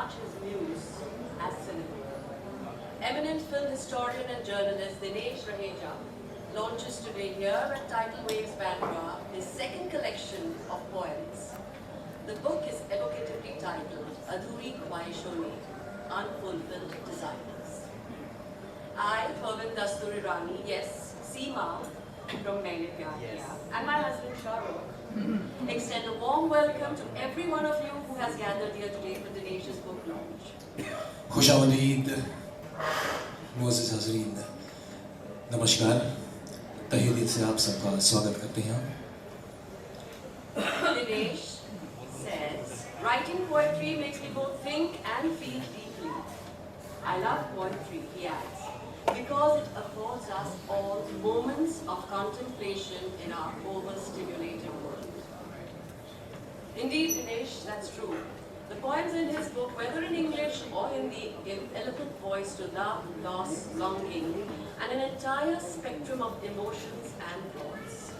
much his muse as cinema. Eminent film historian and journalist Dinesh Raheja launches today here at Tidal Waves Bandra his second collection of poems. The book is evocatively titled Adhuri Khwaishon, Unfulfilled Desires. I, Parvin Dasturi Rani, yes, Seema from Maine Pyar Kiya, and my husband Shahrukh, extend a warm welcome to every one of you who has gathered here today for Dinesh's book launch. खुशामदीद मोअज़्ज़िज़ हाज़रीन, नमस्कार। तहे दिल से आप सबका स्वागत करते हैं। Dinesh says, writing poetry makes me both think and feel deeply. I love poetry, he adds, because it affords us all moments of contemplation in our overstimulated world. Indeed, Dinesh, that's true. The poems in his book, whether in English or Hindi, give eloquent voice to love, loss, longing, and an entire spectrum of emotions and thoughts.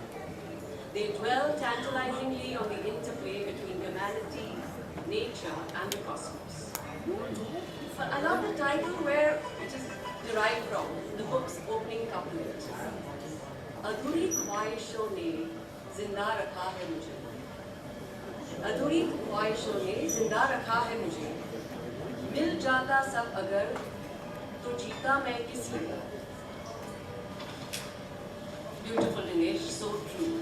They dwell tantalizingly on the interplay between humanity, nature, and the cosmos. But I love the title where it is derived from, the book's opening couplet. Adhuri khwaishon ne zinda rakha hai mujhe. अधूरी ख्वाहिशों ने जिंदा रखा है मुझे, मिल जाता सब अगर तो जीता मैं किस लिए. Beautiful, Dinesh, so true.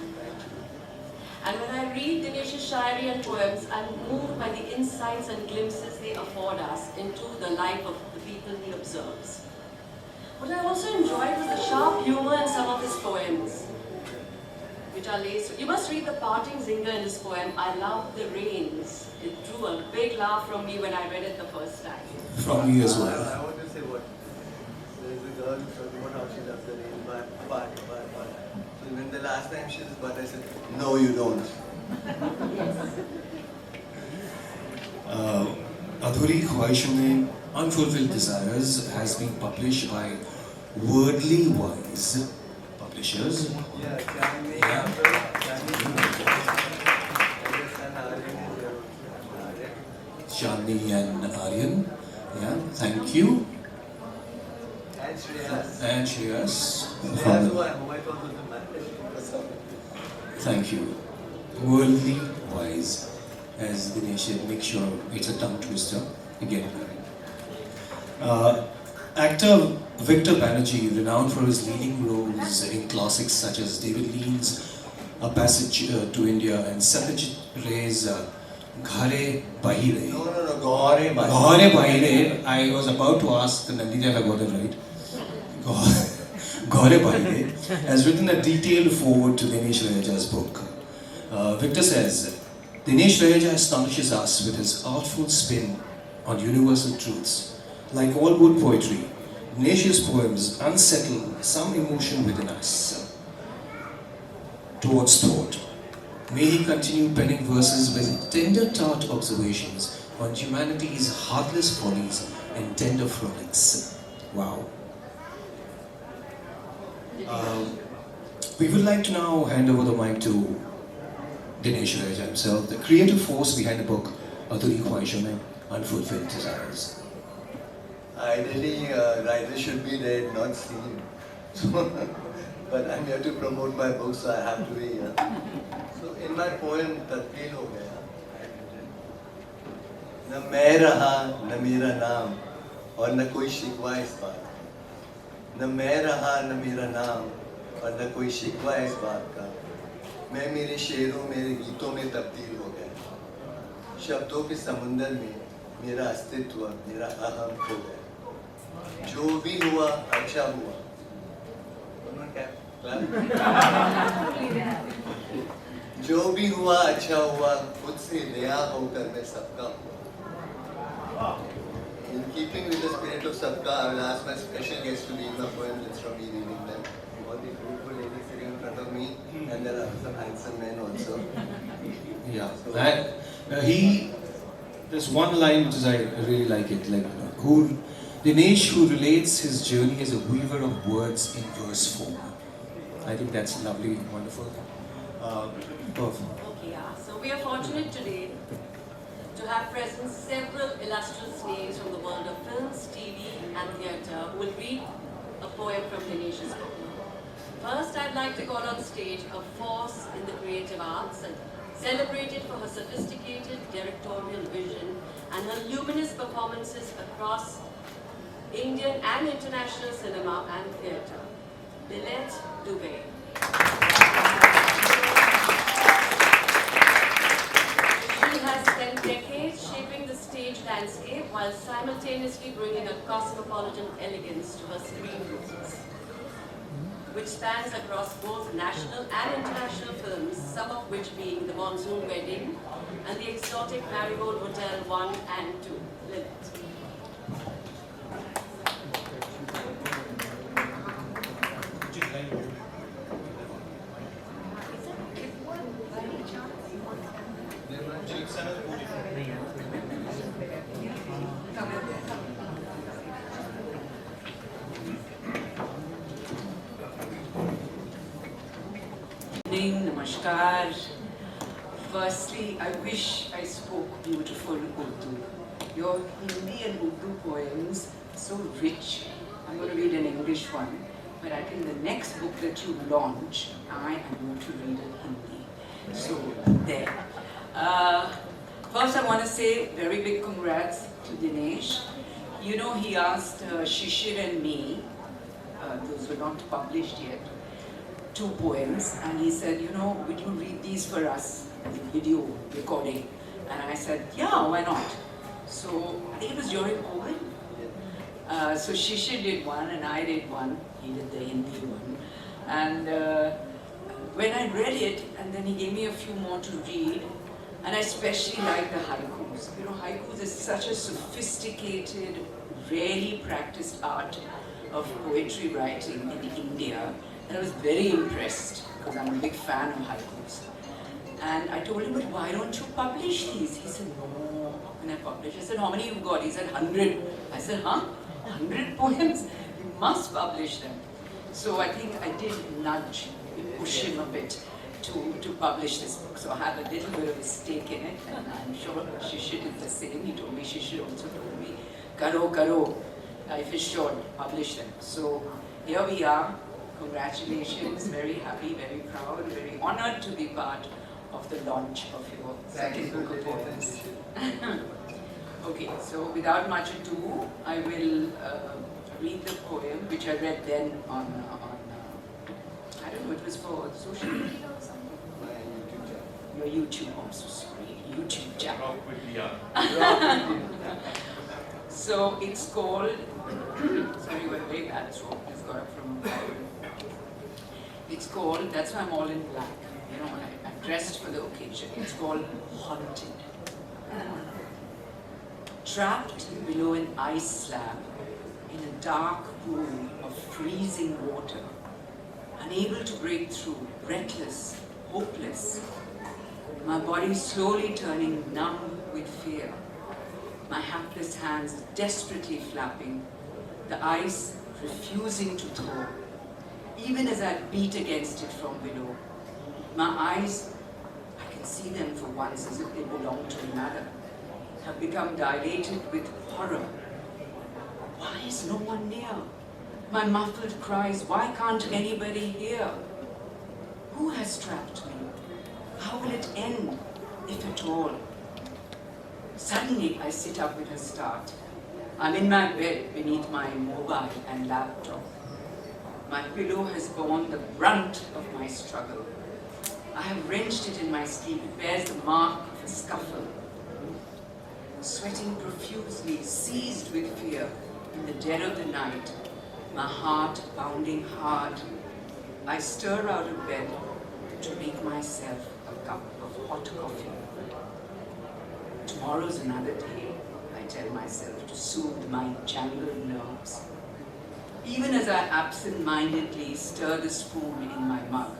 And when I read Dinesh's shairi and poems, I'm moved by the insights and glimpses they afford us into the life of the people he observes. What I also enjoyed was the sharp humor in some of his poems, which are laced. You must read the parting zinger in this poem, I love the rains. It drew a big laugh from me when I read it the first time. From you as well. I want to say what? There is a girl who's talking about how she loves the rain, but. So when the last time she was but I said, no you don't. Adhuri Khwaishon ne Unfulfilled Desires has been published by Wordly Wise Publishers. Yeah, Chandni. Yeah. Chandni and Aryan. Yeah, thank you. And Shreyas. And Shreyas. Shreyas who I thought was the man. Thank you. Worldly Wise, as Dinesh said, make sure it's a tongue twister. Again. Actor Victor Banerjee, renowned for his leading roles in classics such as David Lean's A Passage to India and Satyajit Ray's Ghare Bahire. No, Ghare Bahire. Ghare Bahire. I was about to ask Nandita if I got it right. Ghare Bahire has written a detailed foreword to Dinesh Raheja's book. Victor says, Dinesh Raheja astonishes us with his artful spin on universal truths. Like all good poetry, Dinesh's poems unsettle some emotion within us towards thought. May he continue penning verses with tender tart observations on humanity's heartless follies and tender frolics. Wow. We would like to now hand over the mic to Dinesh Raheja himself, the creative force behind the book Adhuri Khwaishon, Unfulfilled Desires. Ideally, writers should be read, not seen. But I'm here to promote my book, so I have to be here. So in my poem, Tadbeel Ho Gaya, न मैं रहा न मेरा नाम और न कोई शिकवा इस बात का. न मैं रहा न मेरा नाम और न कोई शिकवा इस बात का. मैं मेरे शेरों मेरे गीतों में तब्दील हो गया. शब्दों के समुंदर में मेरा अस्तित्व मेरा अहम खो गया. जो भी हुआ अच्छा हुआ. जो भी हुआ अच्छा हुआ, खुद से रिया होकर मैं सबका हुआ. In keeping with the spirit of Sabka, I will ask my special guests to read my poems instead of me reading them. All the beautiful ladies sitting in front of me, and there are some handsome men also. Yeah, there's one line which is I really like it, like Dinesh who relates his journey as a weaver of words in verse form. I think that's lovely, wonderful. Perfect. Okay, yeah. So we are fortunate today to have present several illustrious names from the world of films, TV and theatre who will read a poem from Dinesh's book. First, I'd like to call on stage a force in the creative arts and celebrated for her sophisticated directorial vision and her luminous performances across Indian and international cinema and theatre. Lilette Dubey. She has spent decades shaping the stage landscape while simultaneously bringing a cosmopolitan elegance to her screen presence, which spans across both national and international films, some of which being The Monsoon Wedding and The Exotic Marigold Hotel 1 and 2. Lilette. Namaskar. Firstly, I wish I spoke beautiful Urdu. Your Hindi and Urdu poems are so rich. I'm going to read an English one, but I think the next book that you launch, I am going to read in Hindi. So, there. First, I want to say very big congrats to Dinesh. You know, he asked Shishir and me, those were not published yet, 2 poems, and he said, you know, would you read these for us as a video recording? And I said, yeah, why not? So I think it was during COVID. So Shishir did one and I did one. He did the Hindi one. And when I read it, and then he gave me a few more to read, and I especially like the haikus. You know, haikus is such a sophisticated, rarely practiced art of poetry writing in India. And I was very impressed because I'm a big fan of haikus. And I told him, but why don't you publish these? He said, no. And I published. I said, how many you've got? He said, 100. I said, huh? 100 poems? You must publish them. So I think I did nudge, push him a bit to publish this book. So I have a little bit of a stake in it. And I'm sure Shishir did the same. He told me, Shishir also told me, karo, life is short, publish them. So here we are. Congratulations, very happy, very proud, very honored to be part of the launch of your second book of poems. Okay, so without much ado, I will read the poem which I read then on I don't know, it was for social media or something. Your YouTube, I'm so sorry, YouTube channel. So it's called, sorry, we're very bad throat, just got up from it's called, that's why I'm all in black, you know, I'm dressed for the occasion. It's called Haunted. Trapped below an ice slab in a dark pool of freezing water, unable to break through, breathless, hopeless, my body slowly turning numb with fear, my hapless hands desperately flapping, the ice refusing to thaw. Even as I beat against it from below, my eyes, I can see them for once as if they belong to another, have become dilated with horror. Why is no one near? My muffled cries, why can't anybody hear? Who has trapped me? How will it end, if at all? Suddenly I sit up with a start. I'm in my bed beneath my mobile and laptop. My pillow has borne the brunt of my struggle. I have wrenched it in my sleep. It bears the mark of a scuffle. Sweating profusely, seized with fear, in the dead of the night, my heart pounding hard, I stir out of bed to make myself a cup of hot coffee. Tomorrow's another day, I tell myself to soothe my jangled nerves. Even as I absent-mindedly stir the spoon in my mug,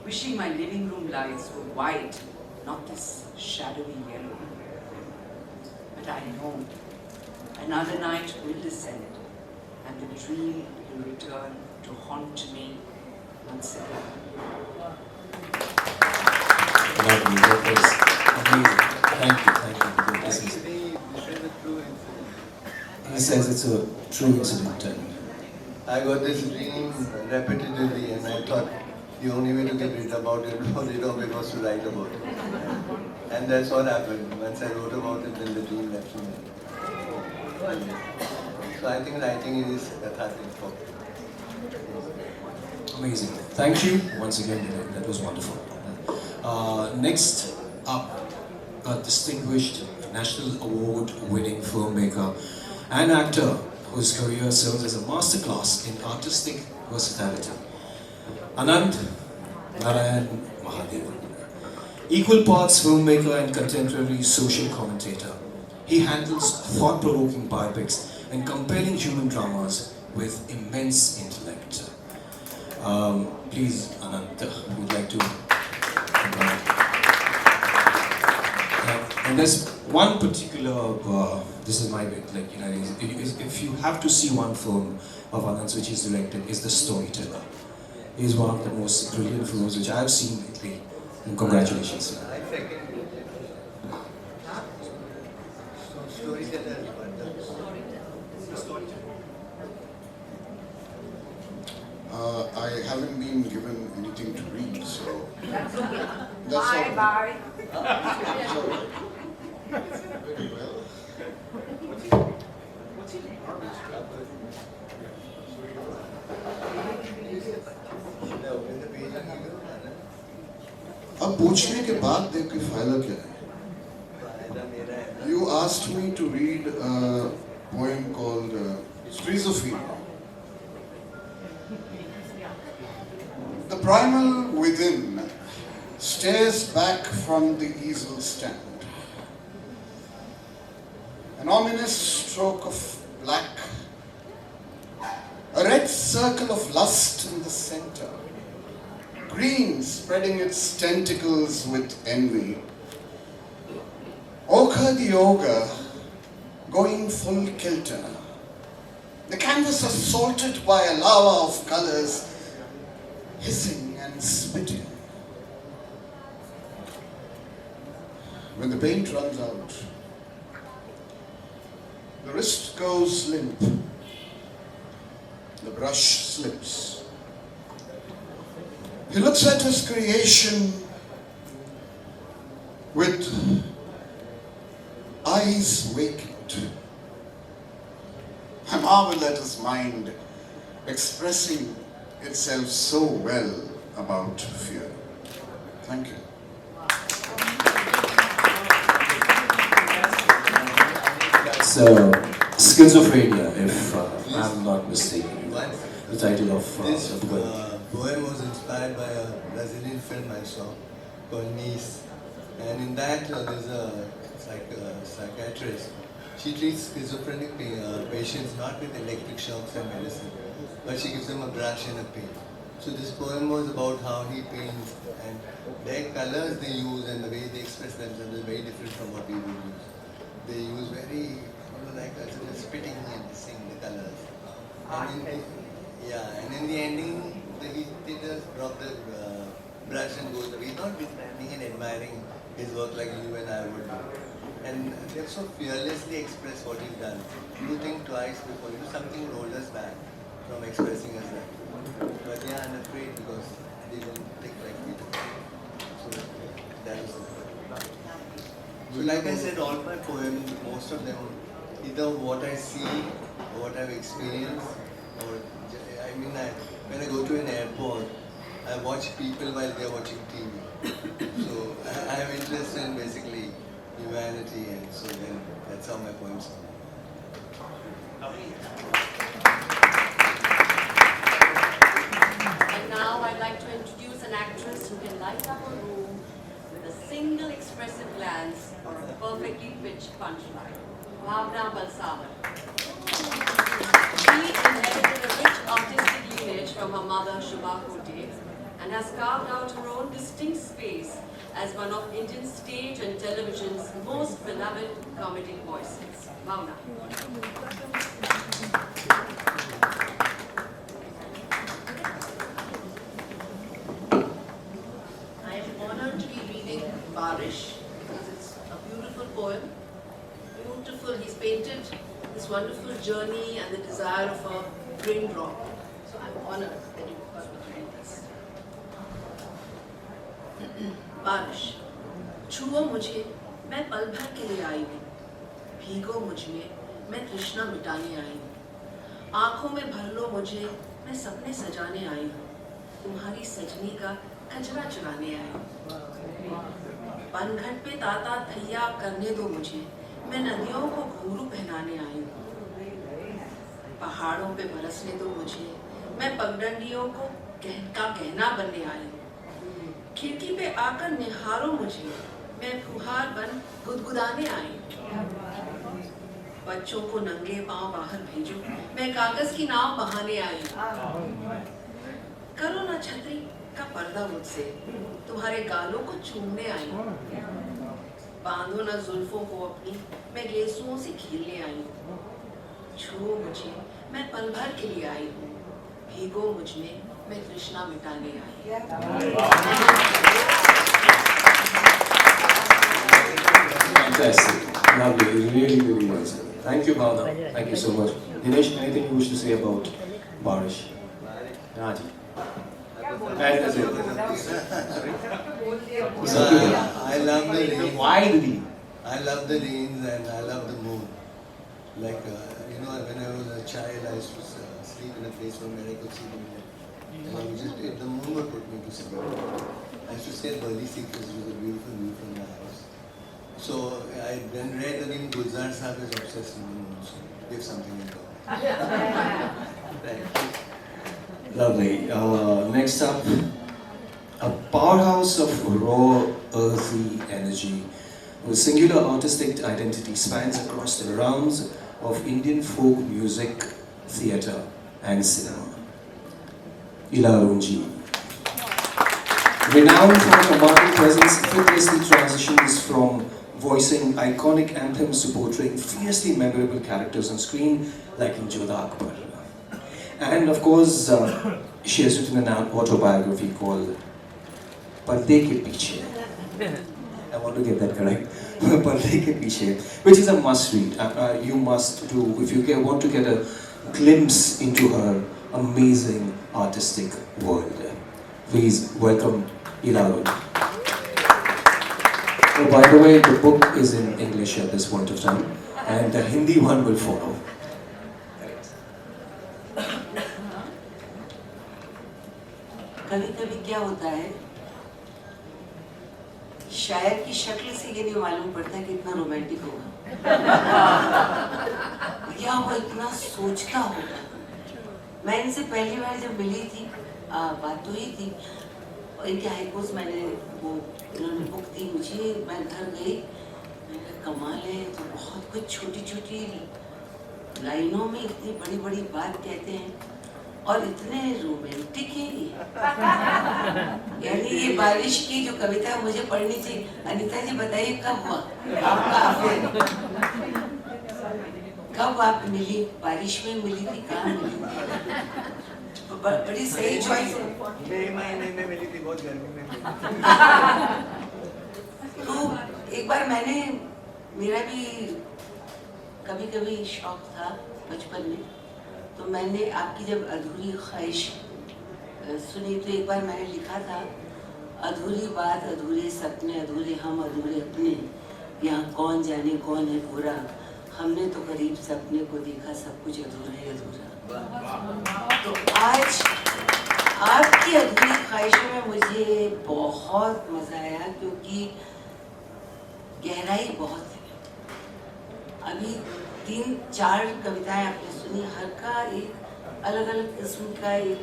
wishing my living room lights were white, not this shadowy yellow. But I know another night will descend, and the dream will return to haunt me once again. Lovely, that was amazing. Thank you. says it's a true incident. And I got this dream repetitively, and I thought the only way to get rid of it was to write about it. And that's what happened. Once I wrote about it, then the dream left me. So I think writing is cathartic for me. amazing. Thank you once again. That was wonderful. Next up, a distinguished national award-winning filmmaker and actor whose career serves as a masterclass in artistic versatility. Anand Narayan Mahadevan. Equal parts filmmaker and contemporary social commentator, he handles thought-provoking biopics and compelling human dramas with immense intellect. Please, Anand, we'd like to. And there's one particular, this is my bit, like, you know, if you have to see one film of Anand's which he's directed, is The Storyteller. He's one of the most brilliant films which I've seen lately. And congratulations. I second it. So storyteller is I haven't been given anything to read, so That's okay. that's all. Bye. So, very well. Should I open the page and give it? अब पूछने के बाद देख के फायदा क्या है? फायदा मेरा है ना। You asked me to read a poem called Schizophrenia. The primal within stares back from the easel stand. An ominous stroke of black, a red circle of lust in the center, green spreading its tentacles with envy, ochre the ogre going full kilter, the canvas assaulted by a lava of colors, hissing and spitting. When the paint runs out, the wrist goes limp, the brush slips. He looks at his creation with eyes vacant. I marvel at his mind expressing itself so well about fear. Thank you. That's Schizophrenia, if I'm not mistaken. The title of This the book. poem was inspired by a Brazilian film I saw called Nice. And in that there's a psychiatrist. She treats schizophrenic patients not with electric shocks and medicine, but she gives them a brush and a paint. So this poem was about how he paints, and their colors they use and the way they express themselves is very different from what we would use. They use very, like spitting and hissing the colors. And in the ending, he just drop the brush and goes away. He's not standing and admiring his work like you and I would do. And they've so fearlessly expressed what he's done. You think twice before you do something, hold us back from expressing us that. But they are unafraid because they don't think like we do. So that is it. So like I said, all my poems, most of them, either what I see, or what I've experienced, or when I go to an airport, I watch people while they're watching TV. So I have interest in basically humanity, and so then that's how my poems come. And now I'd like to introduce an actress who can light up a room with a single expressive glance or a perfectly pitched punchline. Bhavna Balsavar. She inherited a rich artistic lineage from her mother Shubha Kote and has carved out her own distinct space as one of Indian stage and television's most beloved comedic voices. Bhavna. I am honored to be reading Barish because it's a beautiful poem. Beautiful. He's painted this wonderful journey and the desire of a brain drop. So I'm honored that you asked me to do this. बारिश, छुओ मुझे, मैं पल भर के लिए आई हूँ. भीगो मुझ में, मैं तृष्णा मिटाने आई हूँ. आँखों में भर लो मुझे, मैं सपने सजाने आई हूँ. तुम्हारी सजनी का कचरा चुराने आई हूँ. पनघट पे ताता थैया करने दो मुझे, मैं नदियों को घुंघरू पहनाने आई हूँ. पहाड़ों पे बरसने दो मुझे, मैं पगडंडियों को गहना बनने आई हूँ. खिड़की पे आकर निहारो मुझे, मैं फुहार बन गुदगुदाने आई हूँ. बच्चों को नंगे पांव बाहर भेजो, मैं कागज की नाव बहाने आई हूँ. करो ना छतरी का पर्दा मुझसे, तुम्हारे गालों को चूमने आई हूँ. बांधो ना जुल्फों को अपनी, मैं गेसुओं से खेलने आई हूँ. छुओ मुझे, मैं पल भर के लिए आई हूँ. भीगो मुझ में, मैं तृष्णा मिटाने आई हूँ. Fantastic. Lovely. Really, really nice. Thank you, Bhavna. Thank you so much. Dinesh, anything you wish to say about Barish? Raji. I love the rain. Why the rain? I love the rains and I love the moon. Like, when I was a child, I used to sleep in a place where I could see the moon. And I would just, the moon would put me to sleep. I used to stay at Burley Secrets, which was a beautiful view from my house. So I then read that even Gulzar Saab is obsessed with the moon, so give something in common. Right. Lovely. Next up, a powerhouse of raw, earthy energy, whose singular artistic identity spans across the realms of Indian folk music, theatre, and cinema. Ila Arunji. Renowned for her commanding presence, effortlessly transitions from voicing iconic anthems to portraying fiercely memorable characters on screen like in Jodha Akbar. And of course, she has written an autobiography called Parde Ke Piche. I want to get that correct. Parde Ke Piche, which is a must read. You must do if you want to get a glimpse into her amazing artistic world. Please welcome Ila Arunji. Oh, by the way, the book is in English at this point of time, and the Hindi one will follow. कभी कभी क्या होता है, शायर की शक्ल से ये नहीं मालूम पड़ता कि इतना रोमांटिक होगा या वो इतना सोचता होगा. मैं इनसे पहली बार जब मिली थी, बात तो ही थी, इनके हाइकोर्स मैंने वो इन्होंने बुक दी मुझे, मैं घर गई, मैंने कमाल है, तो बहुत कुछ छोटी छोटी लाइनों में इतनी बड़ी बड़ी बात कहते हैं और इतने रोमांटिक है ये. यानी ये बारिश की जो कविता मुझे पढ़नी चाहिए. अनीता जी बताइए कब हुआ आपका अफेयर? कब आप मिली? बारिश में मिली थी? कहाँ मिली थी? बड़ी सही चॉइस है. महीने में मिली थी, बहुत गर्मी में मिली. तो एक बार मैंने, मेरा भी कभी कभी शौक था बचपन में, तो मैंने आपकी जब अधूरी ख्वाहिश सुनी तो एक बार मैंने लिखा था, अधूरी बात, अधूरे सपने, अधूरे हम, अधूरे अपने, यहाँ कौन जाने कौन है पूरा, हमने तो करीब सपने को देखा, सब कुछ अधूरा है अधूरा. तो आज आपकी अधूरी ख्वाहिशों में मुझे बहुत मजा आया, क्योंकि गहराई बहुत है. अभी 3-4 कविताएं आपने सुनी, हर का एक अलग अलग किस्म का एक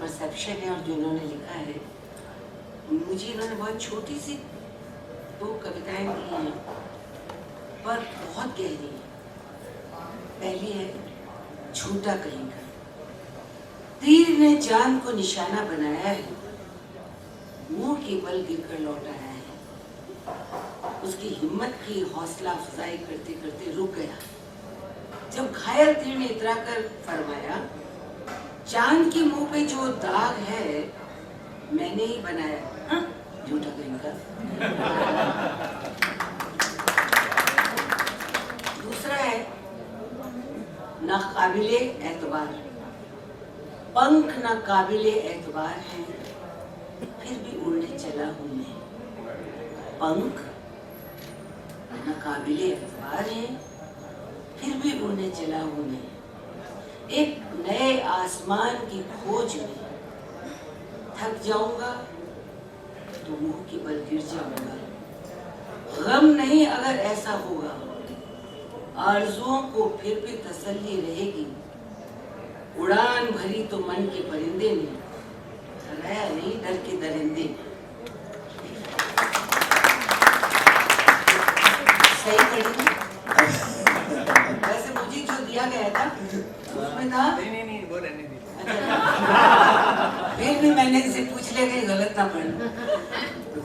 परसेप्शन है. और जो इन्होंने लिखा है, मुझे इन्होंने बहुत छोटी सी 2 कविताएं दी हैं, पर बहुत गहरी है. पहली है झूठा कहीं का. तीर ने चांद को निशाना बनाया है, मुंह के बल गिरकर लौट आया है. उसकी हिम्मत की हौसला अफजाई करते करते रुक गया. जब घायल तीर ने इतरा कर फरमाया, चांद के मुंह पे जो दाग है मैंने ही बनाया. हाँ? झूठा कहीं का. दूसरा नाकाबिले एतबार, पंख नाकाबिले एतबार हैं, फिर भी उड़ने चला हूँ मैं। पंख नाकाबिले एतबार हैं, फिर भी उड़ने चला हूँ मैं। एक नए आसमान की खोज में थक जाऊंगा तो मुंह के बल गिर जाऊंगा। गम नहीं अगर ऐसा होगा, आरज़ुओं को फिर भी तसल्ली रहेगी। उड़ान भरी तो मन के परिंदे ने, डराया नहीं डर के दरिंदे ने। सही पढ़ी ना? वैसे मुझे जो दिया गया था उसमें था नहीं वो रहने दी। अच्छा, फिर भी मैंने इसे पूछ लिया कि गलत ना पढ़ना।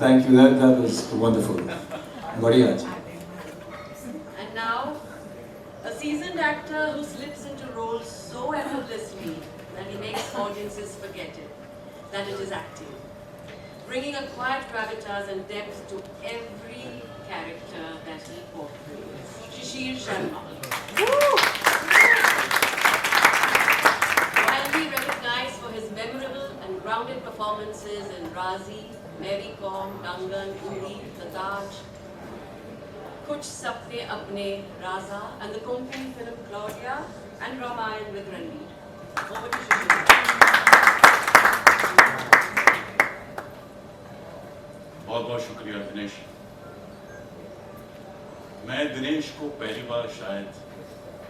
Thank you, that was wonderful. बढ़िया जी। And now, a seasoned actor who slips into roles so effortlessly that he makes audiences forget that it is acting, bringing a quiet gravitas and depth to every character that he portrays. Shishir Sharma. Widely recognized for his memorable and grounded performances in Razi, Mary Kom, Dangan, Uri, The Taj, Kuch Sapne Apne, Raza, and the Konkani film Claudia and Ramayan with Ranveer. Over to Shishir. बहुत बहुत शुक्रिया दिनेश। मैं दिनेश को पहली बार शायद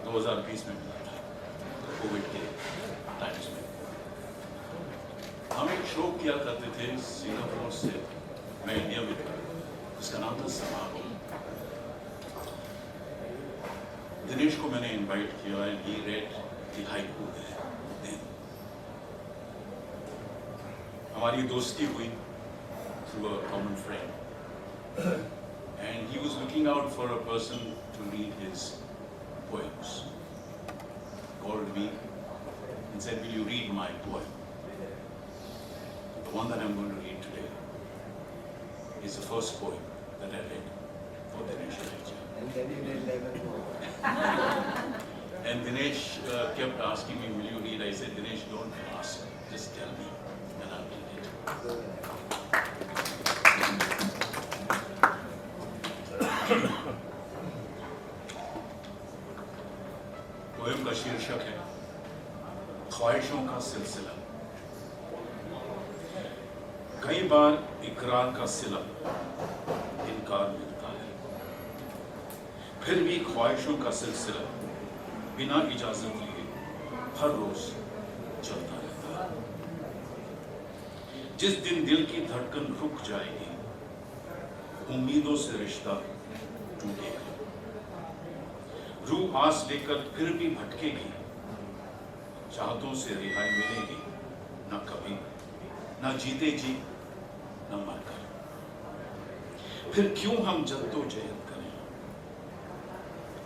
2020 में मिला था, कोविड के टाइम्स में। हम एक शो किया करते थे सिंगापुर से मैं इंडिया में था, उसका नाम था समागम। दिनेश को मैंने इनवाइट किया and he read the haiku there. हमारी दोस्ती हुई through a common friend, and he was looking out for a person to read his poems. Called me and said, "Will you read my poem?" The one that I'm going to read today is the first poem that I read for Dinesh Raheja. And then you did 11 more. And Dinesh kept asking me, "Will you read?" I said, "Dinesh, don't ask. Just tell me, and I'll read it." Poem का शीर्षक है ख्वाहिशों का सिलसिला। कई बार इकरार का सिला इनकार मिलता है, फिर भी ख्वाहिशों का सिलसिला बिना इजाजत लिए हर रोज चलता रहता है। जिस दिन दिल की धड़कन रुक जाएगी, उम्मीदों से रिश्ता टूटेगा। रूह आस लेकर फिर भी भटकेगी, चाहतों से रिहाई मिलेगी न कभी, न जीते जी न मरकर। फिर क्यों हम जद्दोजहद करें,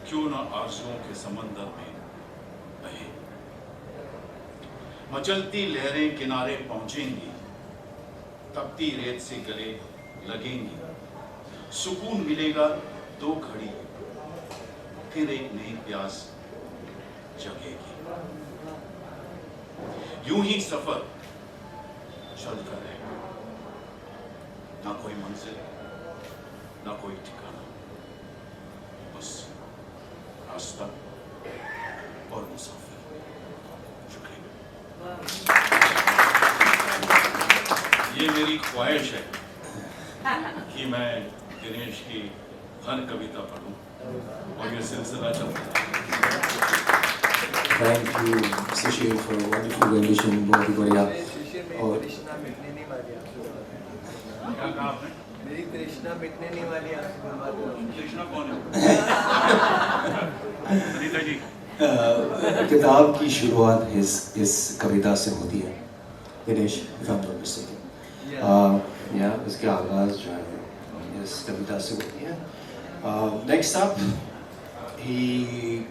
क्यों न आरज़ुओं के समंदर में बहे। मचलती लहरें किनारे पहुंचेंगी, तपती रेत से गले लगेंगी। सुकून मिलेगा दो घड़ी, फिर एक नई प्यास जगेगी। यूं ही सफर चलता है, ना कोई मंजिल ना कोई ठिकाना, बस रास्ता और मुसाफिर। शुक्रिया। ये मेरी ख्वाहिश है कि मैं दिनेश की हर कविता पढ़ूं और ये सिलसिला चलता है। Thank you, Shishir, for a wonderful rendition. बहुत ही बढ़िया। शिशिर, मेरी और तृष्णा मिटने नहीं वाली आपसे। क्या कहा आपने? मेरी तृष्णा मिटने नहीं वाली आपसे बात करो। कृष्णा कौन है? अनीता जी। किताब की शुरुआत इस कविता से होती है, Dinesh, if I'm not mistaken. या उसके आगाज जो है इस कविता से होती है। Next up, he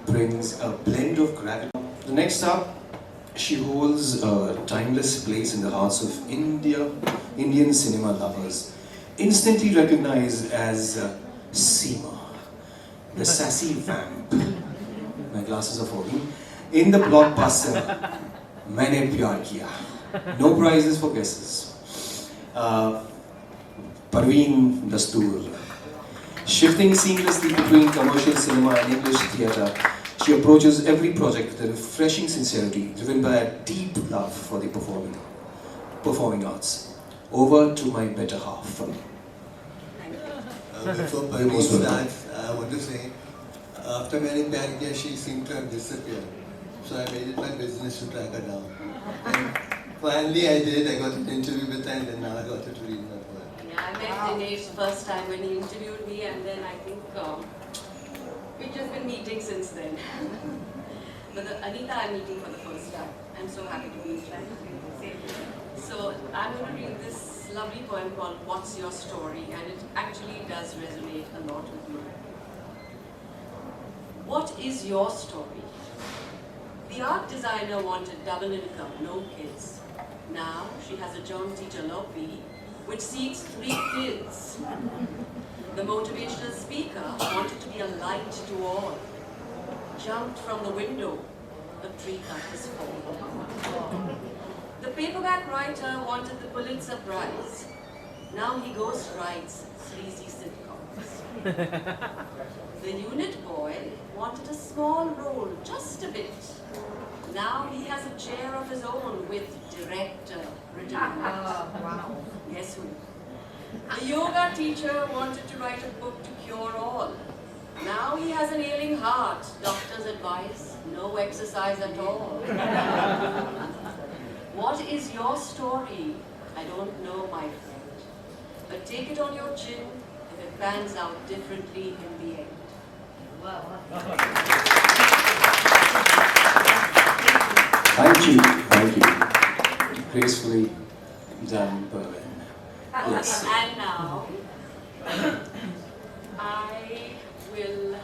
brings a blend of gravity. The next up, she holds a timeless place in the hearts of Indian cinema lovers, instantly recognized as Seema, the sassy vamp. My glasses are fogging. in the blockbuster Maine Pyar Kiya. No prizes for guesses. Parveen Dastoor. Shifting seamlessly between commercial cinema and English theatre, she approaches every project with a refreshing sincerity, driven by a deep love for the performing arts. Over to my better half. Before Parveen starts, I want to say, after Maine Pyar Kiya, she seemed to have disappeared. So I made it my business to track her down. And finally I did. I got an interview with her, and then now I got her to read my poem. Yeah, I met Dinesh first time when he interviewed me, and then I think we've just been meeting since then. But Anita I'm meeting for the first time. I'm so happy to meet you. So I'm going to read this lovely poem called What's Your Story, and it actually does resonate a lot with me. What is your story? The art designer wanted double income, no kids. Now she has a jaunty jalopy which seats 3 kids. The motivational speaker wanted to be a light to all. Jumped from the window, a tree cut his fall. The paperback writer wanted the Pulitzer Prize. Now he ghost writes sleazy sitcoms. The unit boy wanted a small role, just a bit. Now he has a chair of his own with director written on it. Wow. Guess who? The yoga teacher wanted to write a book to cure all. Now he has an ailing heart. Doctor's advice, no exercise at all. What is your story? I don't know, my friend. But take it on your chin if it pans out differently in the end. Thank you. Gracefully done, Berlin. Yes. And now, I will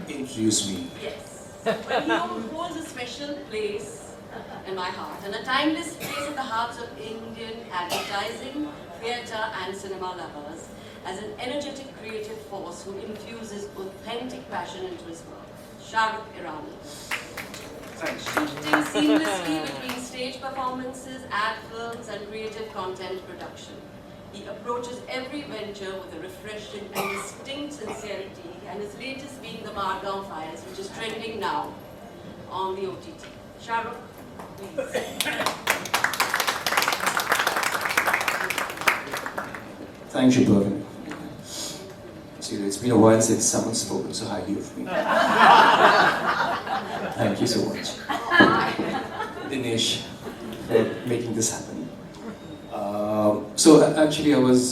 Introduce me. Yes. Well, he holds a special place in my heart and a timeless place in the hearts of Indian advertising, theatre and cinema lovers as an energetic creative force who infuses authentic passion into his work. Shah Rukh Irani. Shifting seamlessly between stage performances, ad films and creative content production. He approaches every venture with a refreshing and distinct sincerity, and his latest being the Margaon Files, which is trending now on the OTT. Shah Rukh, please. Thank you, Berlin. See, it's been a while since someone's spoken so highly of me. Thank you so much, Dinesh, for making this happen. So actually I was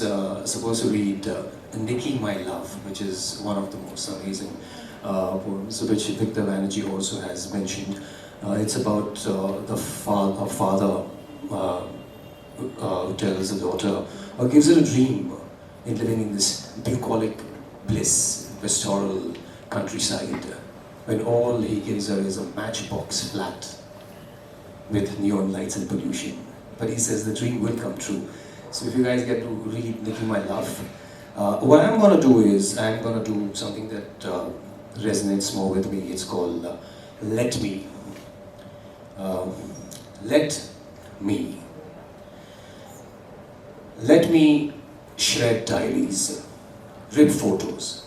supposed to read Nikki My Love, which is one of the most amazing poems, which Victor Banerjee also has mentioned. It's about a father who tells a daughter, or gives her a dream in living in this bucolic bliss, pastoral countryside, when all he gives her is a matchbox flat with neon lights and pollution. But he says the dream will come true. So if you guys get to read Nikki My Love, what I'm going to do is, I'm going to do something that resonates more with me. It's called Let Me. Let me. Let me shred diaries, rip photos,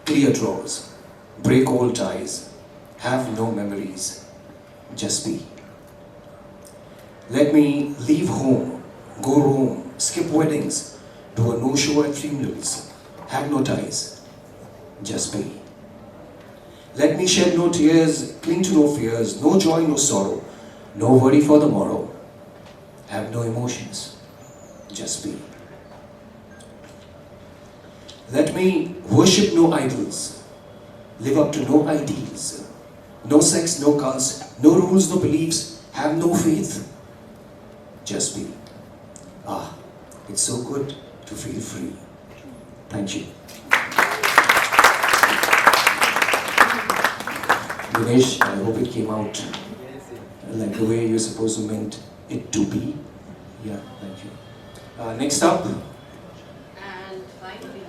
clear drawers, break old ties, have no memories, just be. Let me leave home, go roam, skip weddings, do a no-show at funerals, have no ties, just be. Let me shed no tears, cling to no fears, no joy, no sorrow, no worry for the morrow, have no emotions, just be. Let me worship no idols, live up to no ideals, no sex, no caste, no rules, no beliefs, have no faith, just be. Ah, it's so good to feel free. Thank you. Dinesh, I hope it came out like the way you're supposed to meant it to be. Yeah, thank you. Next up. And finally,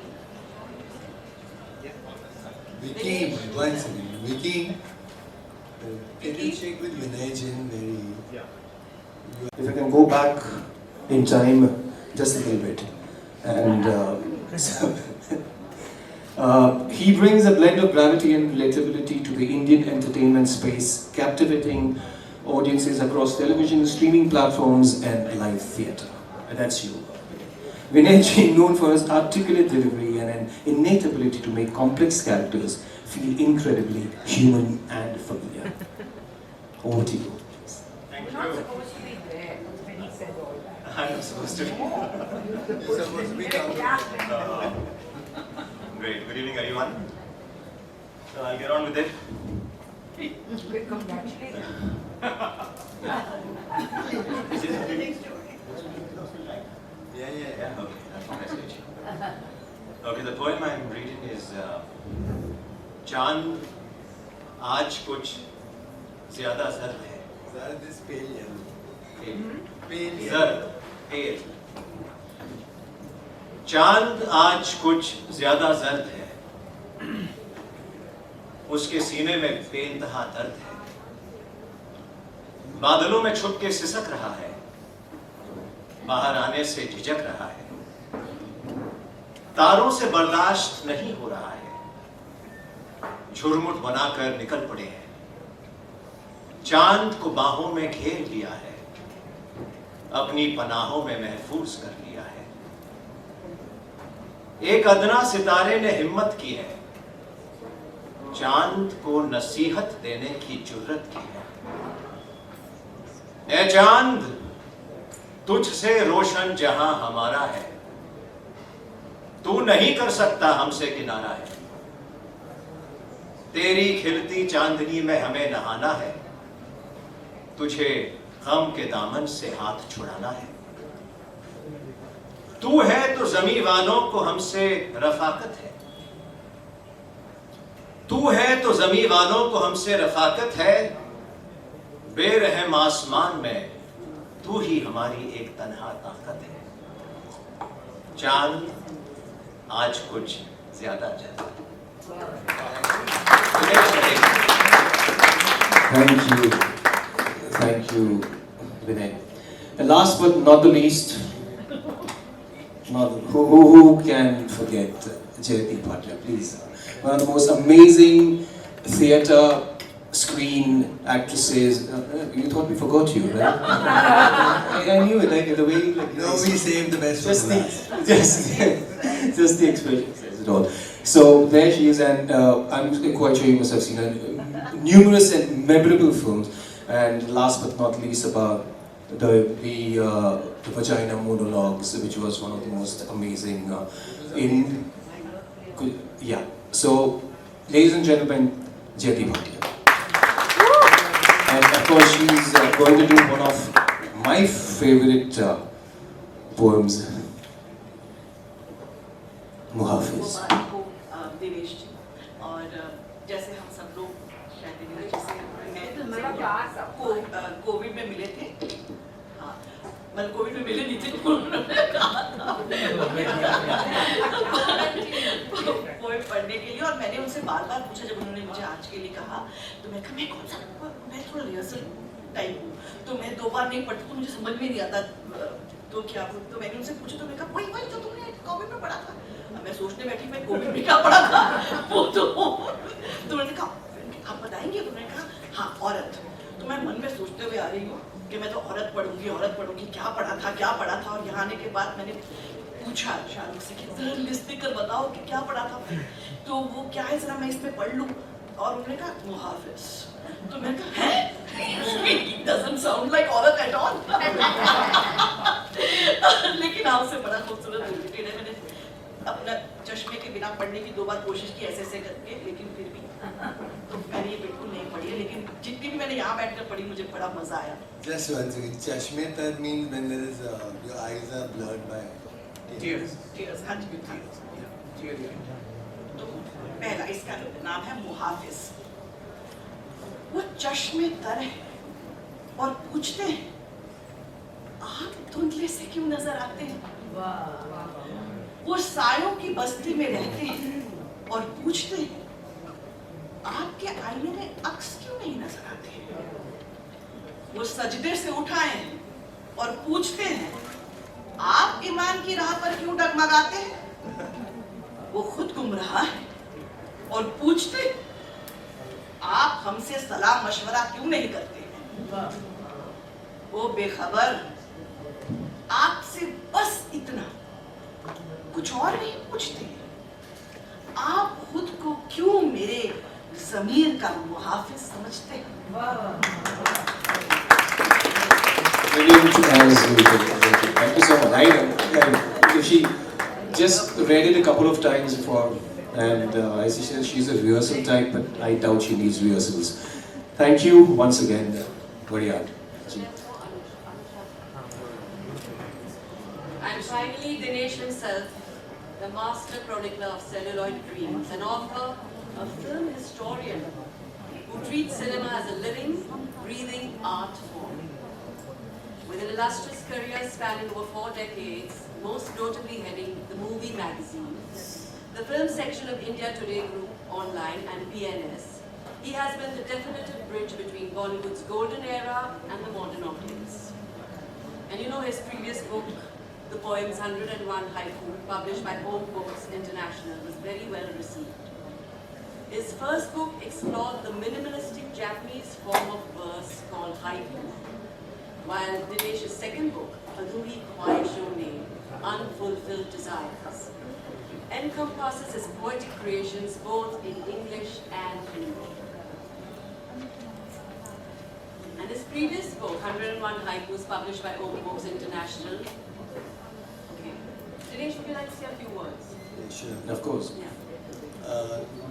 Vicky, once again. Vicky, can you check with Vinay Jain where he? If I can go back in time just a little bit. And he brings a blend of gravity and relatability to the Indian entertainment space, captivating audiences across television, streaming platforms, and live theatre. And that's you. Vinay Jain, known for his articulate delivery and an innate ability to make complex characters feel incredibly human and familiar. Over to you. Thank You're not you. supposed to be there when he said all that. I'm supposed to be. You're supposed to be coming. Great. Good evening, everyone. So I'll get on with it. Quick congratulations. Yeah. Okay, that's my message. Okay, the poem I'm reading is Chand आज कुछ ज़्यादा सर्द है. Zard is pale yellow. Pale. Pale Zard, pale. चांद आज कुछ ज्यादा जर्द है. उसके सीने में बेइंतहा दर्द है. बादलों में छुप के सिसक रहा है. बाहर आने से झिझक रहा है. तारों से बर्दाश्त नहीं हो रहा है. झुरमुट बनाकर निकल पड़े हैं. चांद को बाहों में घेर लिया है. अपनी पनाहों में महफूज कर लिया है. एक अदना सितारे ने हिम्मत की है. चांद को नसीहत देने की जुर्रत की है. ए चांद, तुझसे रोशन जहां हमारा है. तू नहीं कर सकता हमसे किनारा है. तेरी खिलती चांदनी में हमें नहाना है. तुझे गम के दामन से हाथ छुड़ाना है. तू है तो ज़मीं वालों को हमसे रफाकत है. तू है तो ज़मीं वालों को हमसे रफाकत है. बेरहम आसमान में तू ही हमारी एक तन्हा ताकत है. चांद आज कुछ ज्यादा जल्द. Thank you, Vinay. And last but not the least, who can forget Jayati Bhatia, please. One of the most amazing theatre, screen actresses. You thought we forgot you, right? I knew it, like the way, like No, we saved the best for last. just the expression says it all. So there she is, and I'm quite sure you must have seen her numerous and memorable films. And last but not least, about the vagina monologues, which was one of the most amazing So, ladies and gentlemen, Jayati Bhatia. And of course, she's going to do one of my favorite poems, Muhafiz. मुबारक हो दिनेश जी. और जैसे हम सब लोग कहते हैं, जैसे मैं आपको कोविड में मिले थे. हाँ, मतलब कोविड में मिले नहीं थे, उन्होंने कहा था पोएम पढ़ने के लिए. और मैंने उनसे बार बार पूछा, जब उन्होंने मुझे आज के लिए कहा तो मैं कहा मैं कौन सा, मैं थोड़ा रिहर्सल टाइप हूँ, तो मैं 2 बार नहीं पढ़ती तो मुझे समझ में नहीं आता तो क्या. तो मैंने उनसे पूछा, तो मैंने कहा वही जो तुमने कोविड में पढ़ा था. मैं सोचने बैठी मैं कोविड में क्या पढ़ा था वो तो मैंने कहा आप बताएंगे. तो मैंने कहा हाँ, औरत. तो मैं मन में सोचते हुए आ रही हूँ कि मैं तो औरत पढ़ूंगी, क्या पढ़ा था. और यहाँ आने के बाद मैंने पूछा शाहरुख से कि जरा लिस्ट कर बताओ कि क्या पढ़ा था. तो वो क्या है, जरा मैं इसमें पढ़ लूँ. और उन्होंने कहा मुहाफिज. तो मैंने कहा है, it doesn't sound like औरत at all. लेकिन आपसे बड़ा खूबसूरत रिलेटेड है. मैंने अपना चश्मे के बिना पढ़ने की 2 बार कोशिश की ऐसे करके, लेकिन फिर भी तो मैंने ये बिल्कुल नहीं पढ़ी है. लेकिन जितनी भी मैंने यहाँ बैठकर पढ़ी मुझे बड़ा मजा आया. Just one second. Chashme tar means when there is your eyes are blurred by tears. हाँ जी. तो पहला इसका नाम है मुहाफिज. वो चश्मे तर है और पूछते हैं आप धुंधले से क्यों नजर आते हैं. वो सायों की बस्ती में रहते हैं और पूछते हैं आपके आईने में अक्स क्यों नहीं नजर आते? वो सजदे से उठाए और पूछते हैं, आप ईमान की राह पर क्यों डगमगाते हैं? वो खुद गुमराह है और पूछते, आप हमसे सलाह मशवरा क्यों नहीं करते? वो बेखबर, आपसे बस इतना, कुछ और नहीं पूछते। आप खुद को क्यों मेरे ज़मीर का मुहाफिज समझते हैं? Thank you so much. She just read it a couple of times before, and I see she's a rehearsal type, but I doubt she needs rehearsals. Thank you once again, Variad. And finally, Dinesh himself, the master chronicler of celluloid dreams, an author, a film historian who treats cinema as a living, breathing art form. With an illustrious career spanning over 4 decades, most notably heading the Movie Magazine, the film section of India Today Group Online and PNS, he has been the definitive bridge between Bollywood's golden era and the modern audience. And you know his previous book, the poems 101 Haiku, published by Home Books International, was very well received. His first book explored the minimalistic Japanese form of verse called haiku, while Dinesh's second book, Adhuri Khwaishon, Unfulfilled Desires, encompasses his poetic creations both in English and Hindi. And his previous book, 101 Haikus, published by Home Books International. Okay. Dinesh, would you like to say a few words? Yeah, sure. Of course. Yeah.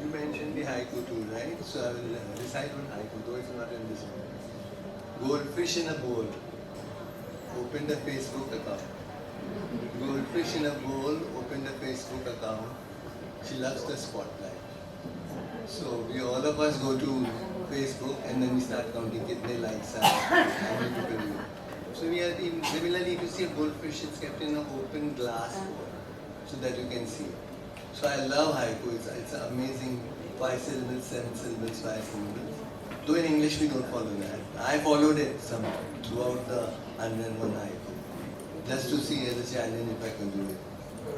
You mentioned the haiku too, right? So I will recite one haiku, though it's not in this one. Goldfish in a bowl. Opened a Facebook account. Goldfish in a bowl. Opened a Facebook account. She loves the spotlight. So we all of us go to Facebook and then we start counting kitne likes are, how many people view. So we are similarly, if you see a goldfish, it's kept in an open glass bowl so that you can see. So I love haiku. It's amazing. 5 syllables, 7 syllables, 5 syllables. Though in English we don't follow that. I followed it throughout the 101 haiku. Just to see as a challenge if I can do it.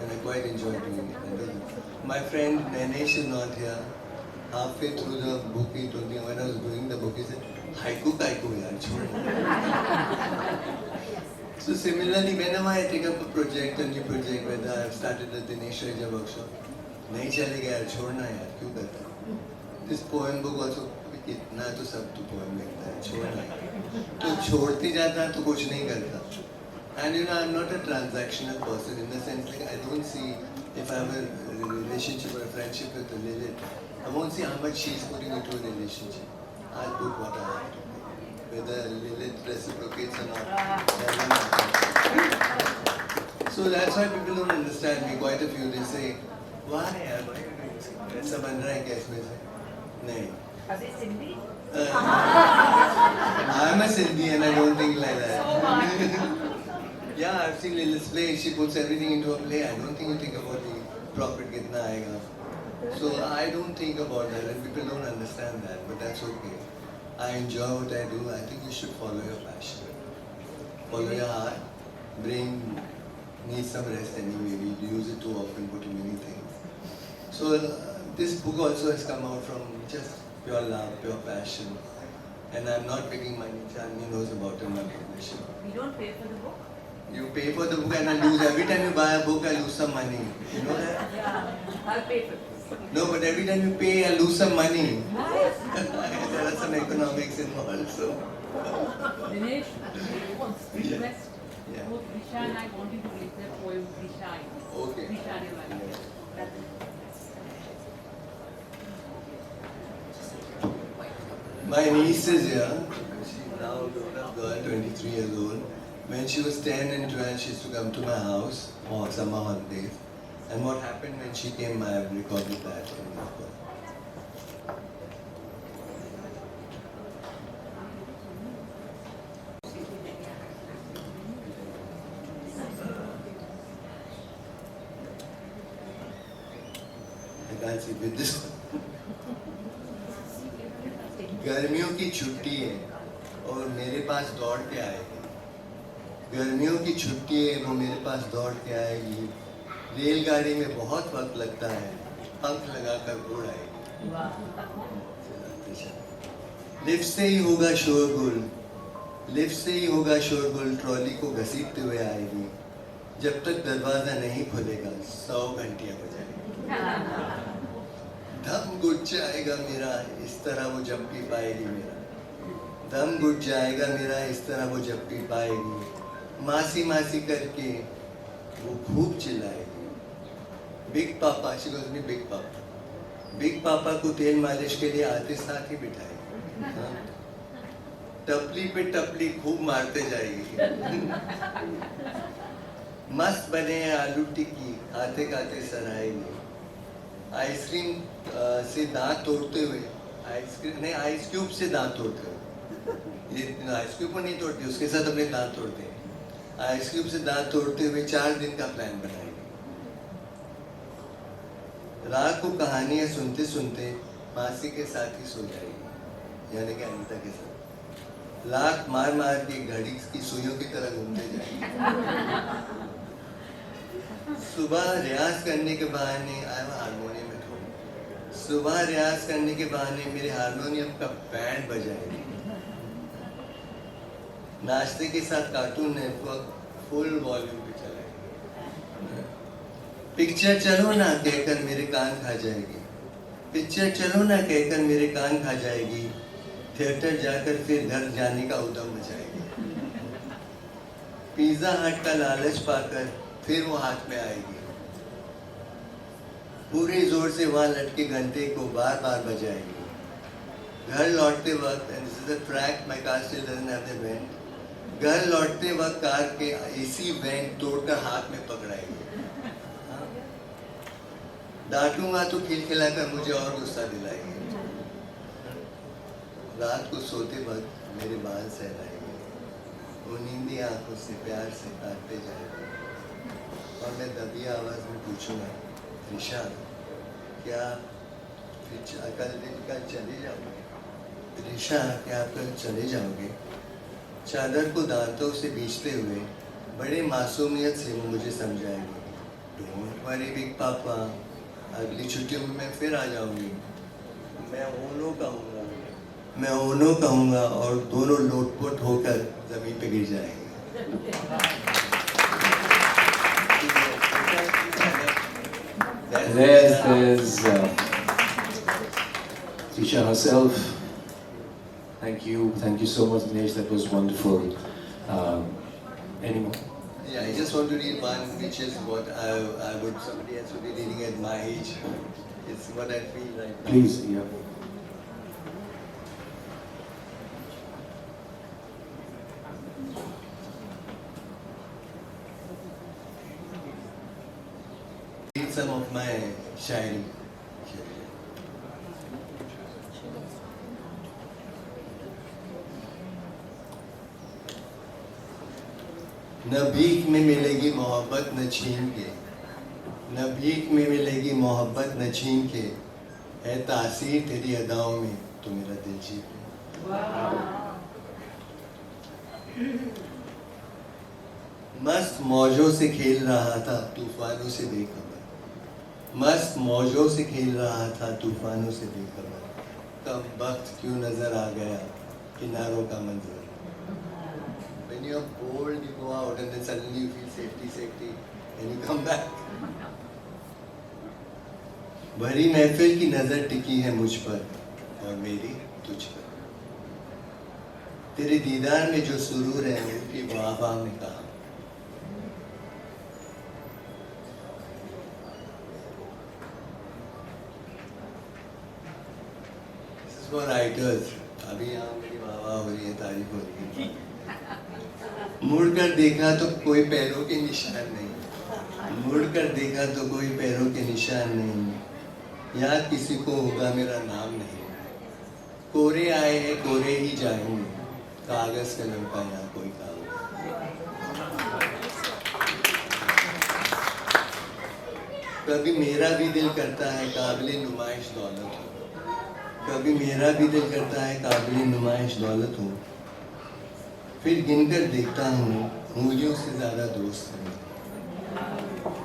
And I quite enjoy doing it. And my friend Dinesh is not here. Halfway through the book he told me, when I was doing the book, he said, haiku kaiku yaar, chhod. So similarly, whenever I take up a project, a new project, whether I've started the Dinesh Raheja workshop, nahi chalega yaar, chhodna yaar, kyun karta? This poem book also, कितना तो सब तो poem लिखता है, छोड़ना है, तो छोड़ती जाता है तो कुछ नहीं करता. And you know, I'm not a transactional person in the sense like I don't see if I have a relationship or a friendship with Lilith, I won't see how much she's putting into a relationship. I'll put what I have to put. Whether Lilith reciprocates or not, doesn't matter. So that's why people don't understand me. Quite a few, they say, why are you doing this? ऐसा बन रहा है क्या इसमें से? नहीं. I'm a Sindhi and I don't think like that. Yeah, I've seen Lilith's play. She puts everything into a play. I don't think you think about the profit kitna aayega. So I don't think about that, and people don't understand that. But that's okay. I enjoy what I do. I think you should follow your passion, follow your heart. Brain needs some rest anyway. We use it too often, put in many things. So this book also has come out from just pure love, pure passion. And I'm not picking money. Chandni knows about it, my publisher. You don't pay for the book? You pay for the book and I lose. Every time you buy a book, I lose some money. You know that? Yeah, I'll pay for this. No, but every time you pay, I lose some money. There are some economics involved, so. Dinesh, request. Yeah. Both Disha and I want you to read their poem Disha. Okay. Disha Diwali. My niece is here. She's now a grown-up girl, 23 years old. When she was 10 and 12, she used to come to my house for summer holidays. And what happened when she came, I have recorded that in my book. I can't see with this one. गर्मियों की छुट्टी है और मेरे पास दौड़ के आएगी। गर्मियों की छुट्टी है, वो मेरे पास दौड़ के आएगी। रेलगाड़ी में बहुत वक्त लगता है, पंख लगाकर उड़ आएगी। लिफ्ट से ही होगा शोरगुल, लिफ्ट से ही होगा शोरगुल, ट्रॉली को घसीटते हुए आएगी। जब तक दरवाजा नहीं खुलेगा 100 घंटियां बजाएगी। दम घुट जाएगा मेरा, इस तरह वो जब भी पाएगी मेरा। दम घुट जाएगा मेरा, इस तरह वो जब भी पाएगी। मासी मासी करके वो खूब चिल्लाएगी। बिग पापा, शी गोज़ मी बिग पापा। बिग पापा को तेल मालिश के लिए आते साथ ही बिठाएगी। हाँ? टपली पे टपली खूब मारते जाएगी। मस्त बने हैं आलू टिक्की, खाते खाते सराएगी। आइसक्रीम से दांत तोड़ते हुए, आइसक्रीम नहीं, आइस क्यूब से दांत तोड़ते हुए, ये आइस क्यूब को नहीं तोड़ते, उसके साथ अपने दांत तोड़ते हैं। आइस क्यूब से दांत तोड़ते हुए 4 दिन का प्लान बनाएंगे। रात को कहानियां सुनते सुनते मासी के साथ ही सो जाएगी, यानी कि अनीता के साथ। लात मार मार के घड़ी की सुइयों की तरह घूमते जाएंगे। सुबह रियाज करने के बहाने हारमोनियम में थोड़ा, सुबह रियाज करने के बहाने मेरे हारमोनियम का बैंड बजाएगी। नाश्ते के साथ कार्टून नेटवर्क फुल वॉल्यूम पे चलाएगी। पिक्चर चलो ना कहकर मेरे कान खा जाएगी। पिक्चर चलो ना कहकर मेरे कान खा जाएगी। थिएटर जाकर फिर घर जाने का उद्यम मचाएगी। पिज्जा हट का लालच पाकर फिर वो हाथ में आएगी। पूरे जोर से वहां लटके घंटे को बार बार बजाएगी। घर लौटते वक्त, and this is the track, my car still doesn't have the vent, घर लौटते वक्त कार के एसी वेंट तोड़कर हाथ में पकड़ाएगी। डांटूंगा तो खिलखिलाकर मुझे और गुस्सा दिलाएगी। रात को सोते वक्त मेरे बाल सहलाएंगे। वो नींदी आंखों से प्यार से काटते जाएंगे और मैं दबी आवाज में पूछूंगा, ऋषा क्या कल चले जाओगे? ऋषा क्या आप कल चले जाओगे? चादर को दांतों से बीचते हुए बड़े मासूमियत से वो मुझे समझाएगी, डोंट वरी बिग पापा, अगली छुट्टियों में मैं फिर आ जाऊंगी। मैं ओनो कहूँगा, मैं ओनो कहूँगा और दोनों लोटपोट होकर जमीन पे गिर जाएंगे। There's Tisha herself. Thank you so much, Dinesh. That was wonderful. Any more? Yeah, I just want to read one, which is what I would, somebody else would be reading at my age. It's what I feel right now. Please, yeah. Read some of my shairi. न भीख में मिलेगी मोहब्बत न छीन के, न भीख में मिलेगी मोहब्बत न छीन के, है तासीर तेरी अदाओं में तो मेरा दिल जीत ले। मस्त मौजों से खेल रहा था तूफानों से बेखबर, मस्त मौजों से खेल रहा था तूफानों से बेखबर, कब वक्त क्यों नजर आ गया किनारों का मंजर। When you are bored, you go out and then suddenly you feel safety, and you come back. भरी महफिल की नजर टिकी है मुझ पर और मेरी तुझ पर, तेरे दीदार में जो सुरूर है उसकी वाह में कहा। This is for writers. अभी यहाँ मेरी वाह हो रही है, तारीफ हो रही है। मुड़कर देखा तो कोई पैरों के निशान नहीं, मुड़कर देखा तो कोई पैरों के निशान नहीं, याद किसी को होगा मेरा नाम नहीं, कोरे आए हैं कोरे ही जाएंगे, कागज कलम का यहाँ कोई काम नहीं। कभी मेरा भी दिल करता है काबिले नुमाइश दौलत हो, कभी मेरा भी दिल करता है काबिल नुमाइश दौलत हो, फिर गिनकर देखता हूँ उंगलियों से ज़्यादा दोस्त हैं।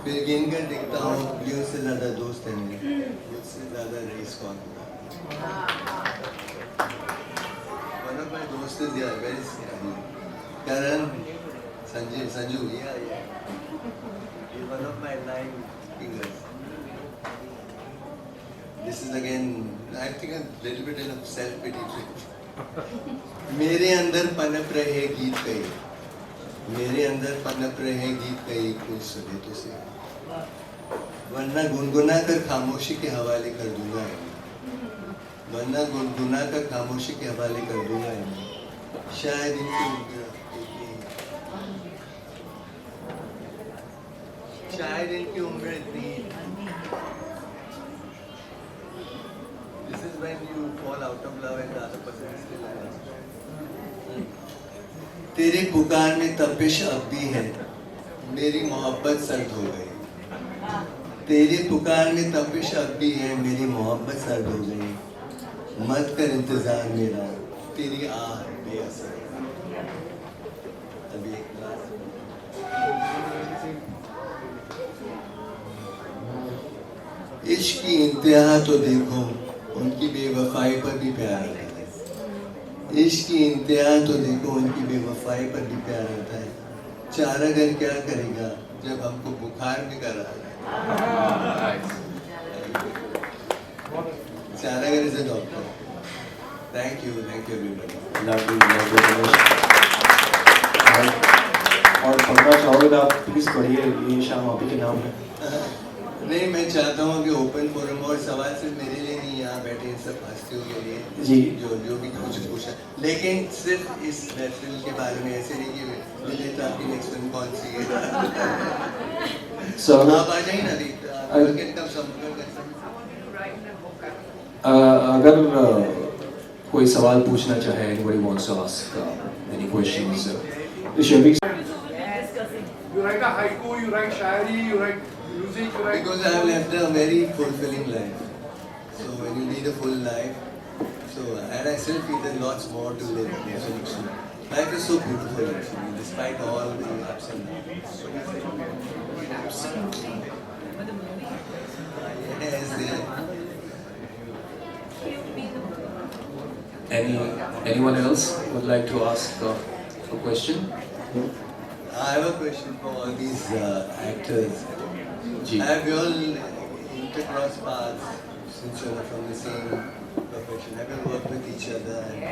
फिर गिनकर देखता हूँ उंगलियों से ज़्यादा दोस्त हैं मेरे, मुझसे ज़्यादा रईस कौन होगा। One of my दोस्त is here, where is Karan, Sanju, yeah. He's one of my 9 fingers. This is again, I think a little bit of self-pity trip. मेरे अंदर पनप रहे गीत कई, मेरे अंदर पनप रहे गीत कई कुछ सुने तो से, वरना गुनगुना कर खामोशी के हवाले कर दूंगा इन्हें, वरना गुनगुना कर खामोशी के हवाले कर दूंगा इन्हें, शायद इनकी उम्र शायद इनकी उम्र इतनी। This is when you fall out of love and the other person is still alive. तेरे पुकार में तपिश अब भी है, मेरी मोहब्बत सर्द हो गई। तेरे पुकार में तपिश अब भी है, मेरी मोहब्बत सर्द हो गई। मत कर इंतजार मेरा, तेरी आह बेअसर। अभी एक इश्क की इंतहा तो देखो, उनकी बेवफाई पर भी प्यार आता है। इश्क की इंतहा तो देखो, उनकी बेवफाई पर भी प्यार आता है। चारागर क्या करेगा जब हमको बुखार भी कर रहा है। चारागर is a doctor. Thank you everybody. और पढ़ना चाहोगे तो आप प्लीज पढ़िए, ये शाम आप ही के नाम है। नहीं, मैं चाहता हूँ कि ओपन फोरम, और सवाल सिर्फ मेरे लिए नहीं, यहाँ बैठे इन सब हस्तियों के लिए जी, जो भी कुछ पूछा, लेकिन सिर्फ इस वेब फिल्म के बारे में ऐसे नहीं कि मुझे तो आपकी नेक्स्ट फिल्म कौन सी है। आप आ जाइए ना, कब संपर्क कर सकते। अगर कोई सवाल पूछना चाहे, anybody wants to ask any questions, Shabik. You write a haiku, you write shairi, you write music, you write... Because I have left a very fulfilling life. So when you lead a full life, and I still feel there's lots more to live. So life is so beautiful actually, despite all the ups and downs. Yes, Anyone else would like to ask a question? I have a question for all these actors. Have you all intercrossed paths since you're from the same profession? Have you worked with each other, and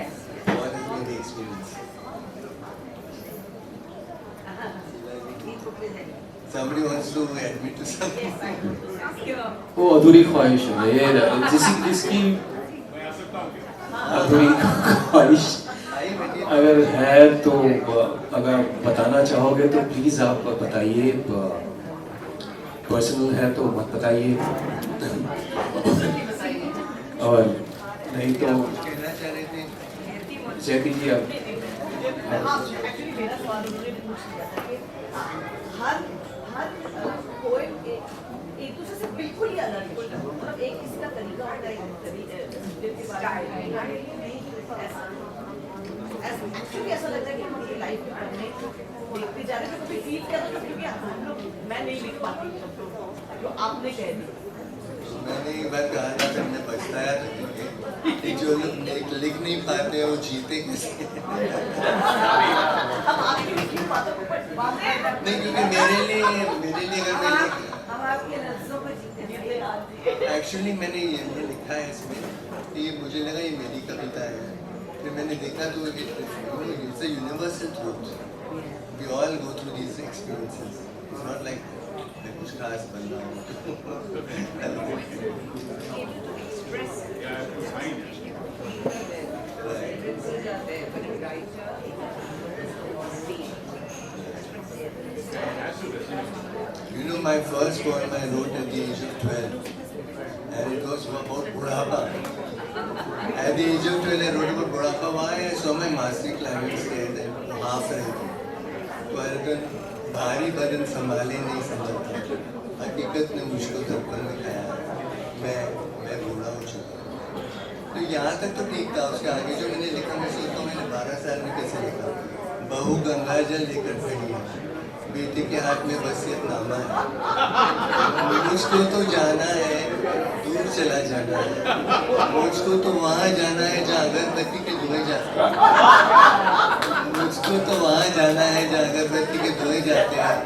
what has been the experience? Somebody wants to admit to something. वो अधूरी ख्वाहिश है ये, जिसकी अधूरी ख्वाहिश अगर है तो अगर बताना चाहोगे तो प्लीज आप बताइए, पर्सनल है तो मत बताइए, और नहीं तो जयती जी आप। एक्चुअली मेरा सवाल उन्होंने पूछ लिया था कि हर पोएम एक दूसरे से बिल्कुल ही अलग है, मतलब एक किसी का तरीका होता है, क्योंकि ऐसा लगता है कि हमारी लाइफ में पढ़ने देखते जा रहे हैं, तो कभी फील किया था, क्योंकि हम लोग मैं नहीं लिख पाती तो आपने कह दी। मैंने एक बार कहा था, मैंने पछताया था कि जो लोग लिख नहीं पाते हैं वो जीते कैसे। नहीं, क्योंकि मेरे लिए अगर मैं एक्चुअली मैंने ये लिखा है इसमें कि मुझे लगा ये मेरी कविता है, फिर मैंने देखा तो it's a universal truth, we all go through these experiences, it's not like मैं कुछ खास बन रहा हूँ। You know, my first poem I wrote at the age of 12, and it was about Budhapa. At the age of 12, I wrote about Budhapa. Why? I saw my master clients there, and half रहे थे। पर भारी बदन संभाले नहीं संभलता, हकीकत ने मुझको दर्पण में खाया, मैं बूढ़ा हो चुका। तो यहाँ तक तो ठीक था, उसके आगे जो मैंने लिखा मैं सोचता हूँ मैंने 12 साल में कैसे लिखा। बहू गंगा जल लेकर खड़ी है, बेटे के हाथ में वसीयतनामा है, मुझको तो जाना है, दूर चला जाना है, मुझको तो वहाँ जाना है जहाँ अगरबत्ती के धुएं जाते हैं, मुझको तो वहाँ जाना है जहाँ अगरबत्ती के धुएं जाते हैं,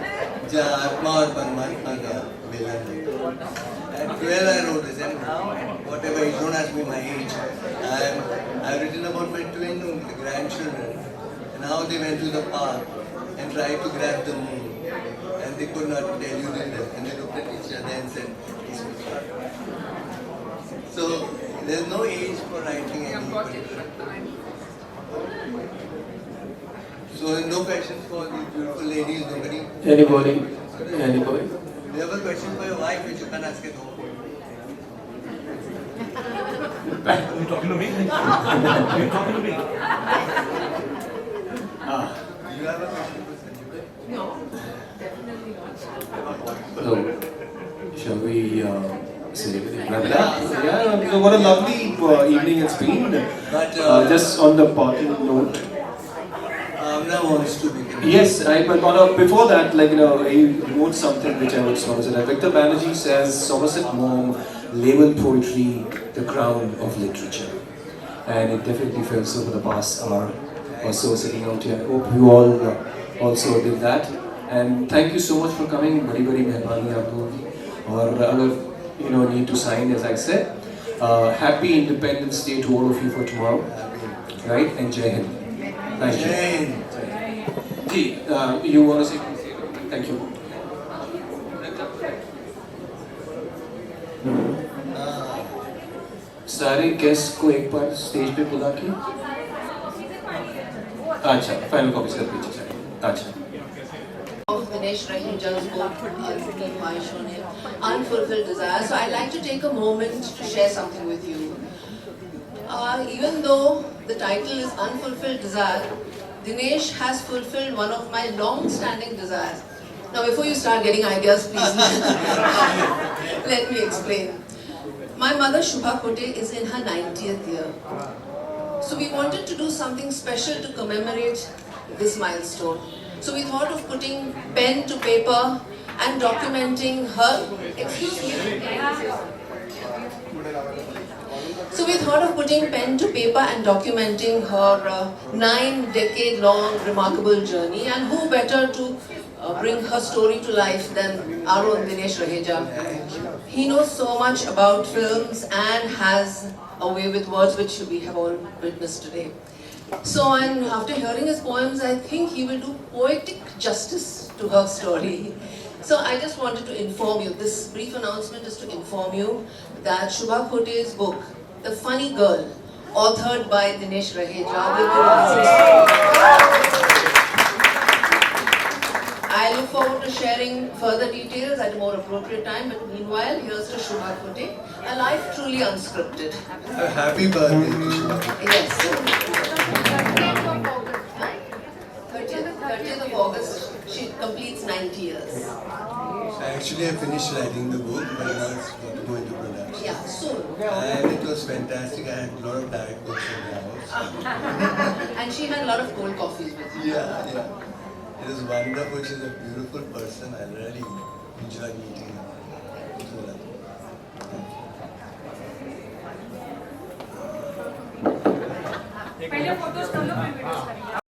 जहाँ आत्मा और परमात्मा का मिलन होता है। At 12 I wrote this, and whatever, you don't ask me my age. I've written about my twin grandchildren and how they went to the park and tried to grab the moon, and they could not elude it, and they looked at each other and said, "This was fun." So there's no age for writing any particular. So no questions for these beautiful ladies, nobody. Anybody? Anybody? Do you have a question for your wife which you can ask at home? Are you talking to me? Are you talking to me? Do you have a question for Sanjay? No, definitely not. So, shall we say wrap it up? Yeah, so what a lovely evening it's been. But Just on the parting note. Amna wants to begin. Yes, but before that, he wrote something which I was Somerset. Victor Banerjee says Somerset Maugham labeled poetry the crown of literature, and it definitely felt so for the past hour or so sitting out here. I hope you all also did that, and thank you so much for coming. Badi badi mehrbaani aap logon ki. Aur agar need to sign, as I said, happy Independence Day to all of you for tomorrow, right? And Jai Hind. Thank you. Jai Hind. You want to say something? Thank you. सारे guest को एक बार stage पे बुला के अच्छा final copy कर दीजिए अच्छा Of Dinesh Raheja's book, Unfulfilled Desires. So I'd like to take a moment to share something with you. Even though the title is Unfulfilled Desire, Dinesh has fulfilled one of my long-standing desires. Now, before you start getting ideas, please let me explain. My mother, Shubha Kote, is in her 90th year. So we wanted to do something special to commemorate this milestone. So we thought of putting pen to paper and documenting her. Excuse me. So we thought of putting pen to paper and documenting her 9-decade-long remarkable journey, and who better to bring her story to life than our own Dinesh Raheja. He knows so much about films and has a way with words which we have all witnessed today. So, and after hearing his poems, I think he will do poetic justice to her story. So I just wanted to inform you, this brief announcement is to inform you that Shubha Kote's book, The Funny Girl, authored by Dinesh Raheja, will be released. I look forward to sharing further details at a more appropriate time, but meanwhile, here's to Shubha Kote, a life truly unscripted. A happy birthday to Shubha Kote. Yes. 30th of August, she completes 90 years. So actually I finished writing the book, but now it's going to go into production. Yeah, soon. And it was fantastic. I had a lot of diet books in the house. And she had a lot of cold coffees with you. Yeah. It was wonderful. She's a beautiful person. I really enjoyed meeting her. So lovely. पहले photos कर लो फिर videos करेंगे